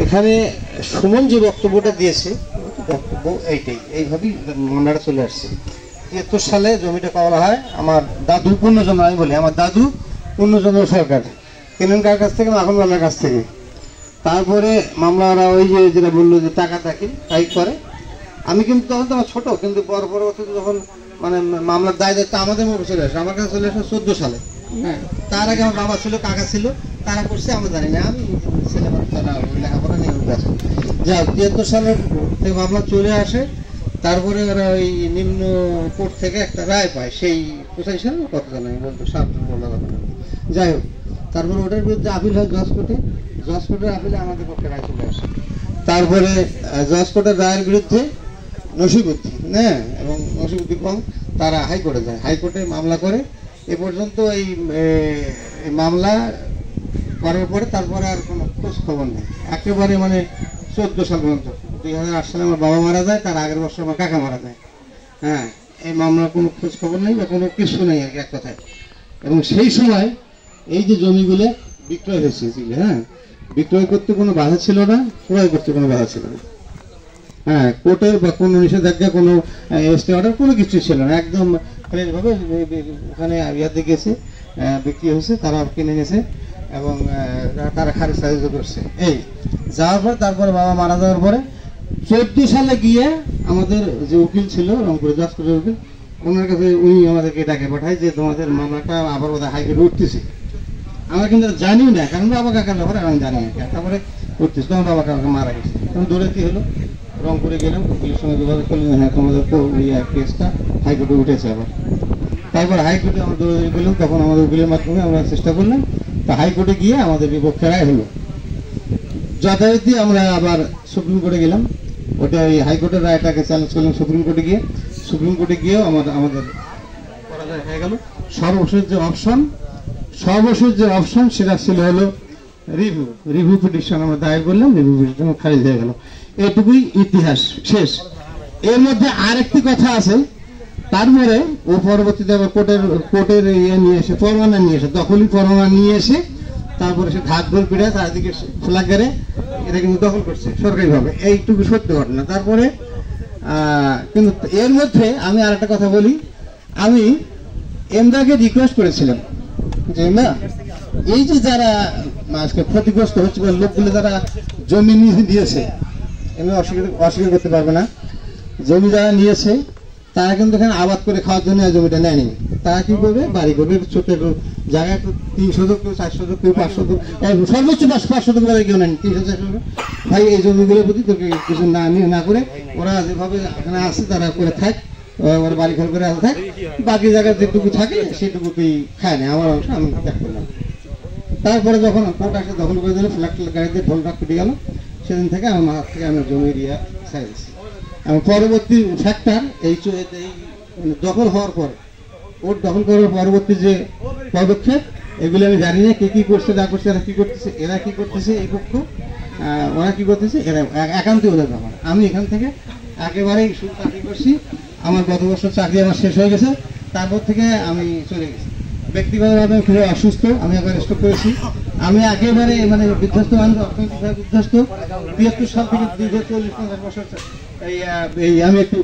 এখানে সুমন যে বক্তব্যটা দিয়েছে বক্তব্য এইটাই, এইভাবেই মামলাটা চলে আসছে। ৭৩ সালে জমিটা পাওয়া হয় আমার দাদু পূর্ণচন্দ্র, আমি বলি আমার দাদু পূর্ণচন্দ্র সরকার, কেনেন কার কাছ থেকে, মাখন মামলার কাছ থেকে। তারপরে মামলারা ওই যে যেটা বললো যে টাকা দেখি তাই করে। আমি কিন্তু তখন তো আমার ছোটো, কিন্তু পরবর্তীতে যখন মানে মামলার দায় দায়িত্ব আমাদের মধ্যে চলে আসে, আমার কাছে চলে আসে ১৪ সালে। হ্যাঁ, তার আগে আমার বাবা ছিল, কাকা ছিল, তারা করছে আমরা জানি না, আমি ছেলে তারা লেখাপড়া নিয়ে গেছে। যাই হোক, ৭৩ সালের মামলা চলে আসে। তারপরে ওরা ওই নিম্ন কোর্ট থেকে একটা রায় পায়, সেই ২৫ সালে কত জানাই বলতো সাত বলা কথা। যাই হোক, তারপরে ওটার বিরুদ্ধে আপিল হয় জজ কোর্টে। জজ কোর্টের আপিলে আমাদের পক্ষে রায় চলে আসে। তারপরে জজ কোর্টের রায়ের বিরুদ্ধে নসিবুদ্দিন, হ্যাঁ, এবং নসিবুদ্দিন কম তারা হাইকোর্টে যায়, হাইকোর্টে মামলা করে। এ পর্যন্ত এই মামলা করার পরে তারপরে আর কোনো খোঁজ খবর নেই একেবারে, মানে ১৪ সাল পর্যন্ত। ২০০৮ সালে আমার বাবা মারা যায়, তার আগের বছর আমার কাকা মারা যায়। হ্যাঁ, এই মামলার কোনো খোঁজ খবর নেই বা কোনো কিছু নেই আর কি, এক কথায়। এবং সেই সময় এই যে জমিগুলো বিক্রয় হয়েছে, হ্যাঁ, বিক্রয় করতে কোনো বাধা ছিল না, ক্রয় করতে কোনো বাধা ছিল না। হ্যাঁ, কোর্টের বা কোনো নিষেধাজ্ঞা, কোনো স্টে অর্ডার, কোনো কিছু ছিল না, একদম ফ্রেশভাবে ওখানে ইয়াতে গেছে, বিক্রি হয়েছে, তারা কিনে গেছে এবং তারা খারিজ সাহায্য করছে। এই যাওয়ার পর তারপরে বাবা মারা যাওয়ার পরে ১৪ সালে গিয়ে আমাদের যে উকিল ছিল রংপুরে জজ কোর্টের উকিল, ওনার কাছে উনি আমাদেরকে ডাকে পাঠায় যে তোমাদের মামলাটা আবার বোধহয় হাইকোর্টে উঠতেছে। আমরা কিন্তু জানি না, কারণ বাবা কাকার ব্যাপারে আমি জানি না। তারপরে উঠতেছে, তখন বাবা কাকা মারা গেছে। তখন দৌড়ে কি হলো, রংপুরে গেলাম, উকিলের সঙ্গে যোগাযোগ করলেন, হ্যাঁ তোমাদের কেসটা হাইকোর্টে উঠেছে আবার। তারপর হাইকোর্টে আমরা দৌড়ে গেলাম, তখন আমাদের উকিলের মাধ্যমে আমরা চেষ্টা করলাম, তা হাইকোর্টে গিয়ে আমাদের বিপক্ষে রায় হলো। যথারীতি আমরা আবার সুপ্রিম কোর্টে গেলাম, ওটা ওই হাইকোর্টের রায়টাকে চ্যালেঞ্জ করলাম সুপ্রিম কোর্টে গিয়ে। সুপ্রিম কোর্টে গিয়েও আমাদের পরাজয় হয়ে গেল। সর্বশেষ যে অপশন সেটা ছিল হলো রিভিউ পিটিশন আমরা দায়ের করলাম, রিভিউ পিটিশন খারিজ হয়ে গেল। এটুকুই ইতিহাস শেষ। এর মধ্যে আরেকটি কথা আছে, তারপরে ও পরবর্তীতে আবার কোর্টের ইয়ে নিয়ে এসে পরোয়ানা নিয়ে এসে, দখলি পরোয়ানা নিয়ে এসে তারপরে সে ঢাক ঢোল পিঠে চারিদিকে ফ্ল্যাগ গেড়ে এটা কিন্তু দখল করছে সরকারিভাবে। এইটুকু সত্য ঘটনা। তারপরে কিন্তু এর মধ্যে আমি আর একটা কথা বলি, আমি এমদাকে রিকোয়েস্ট করেছিলাম যে না, এই যে যারা আজকে ক্ষতিগ্রস্ত হচ্ছে বা লোকগুলো যারা জমি নিয়েছে, আমি অস্বীকার করতে পারবে না, জমি যারা নিয়েছে তারা কিন্তু এখানে আবাদ করে খাওয়ার জন্য জমিটা নেয়নি। তারা কি করবে, বাড়ি করবে, ছোট জায়গায় ৩০০ কেউ ৪০০ কেউ ৫০০, সর্বোচ্চ ৫০০ কেউ নেন ৩০০-৪০০। ভাই এই জমিগুলোর প্রতি তোকে কিছু না করে ওরা যেভাবে এখানে আসে তারা করে থাক, ওরা বাড়ি ঘর করে আসে থাক, বাকি জায়গায় যেটুকু থাকে সেটুকু তুই খায় না, আমার অংশ আমি ত্যাগ করলাম। তারপরে যখন কোর্ট আসে দখল করে দিল, ফ্ল্যাট গাড়িতে ঢোলটা পিটে গেল, সেদিন থেকে আমার মাথার থেকে আমি জমির ইয়া ছেড়ে দিচ্ছি। এবং পরবর্তী ফ্যাক্টর এই দখল হওয়ার পরে, ওর দখল করার পরবর্তী যে পদক্ষেপ, এগুলো আমি জানি না কে কী করছে না করছে, এরা কী করতেছে এই পক্ষ, ওরা কী করতেছে, এরা একান্তই ওদের ব্যাপার। আমি এখান থেকে একেবারেই চাকরি করছি, আমার গত বছর চাকরি আমার শেষ হয়ে গেছে, তারপর থেকে আমি চলে গেছি। ব্যক্তিগতভাবে আমি খুবই অসুস্থ, আমি একবার স্ট্রোক করেছি, আমি একেবারে মানে বিধ্বস্ত মানুষ, অর্থনৈতিকভাবে বিধ্বস্ত। ৭৩ সাল থেকে দীর্ঘ ৪০-৫০ বছর এই আমি একটু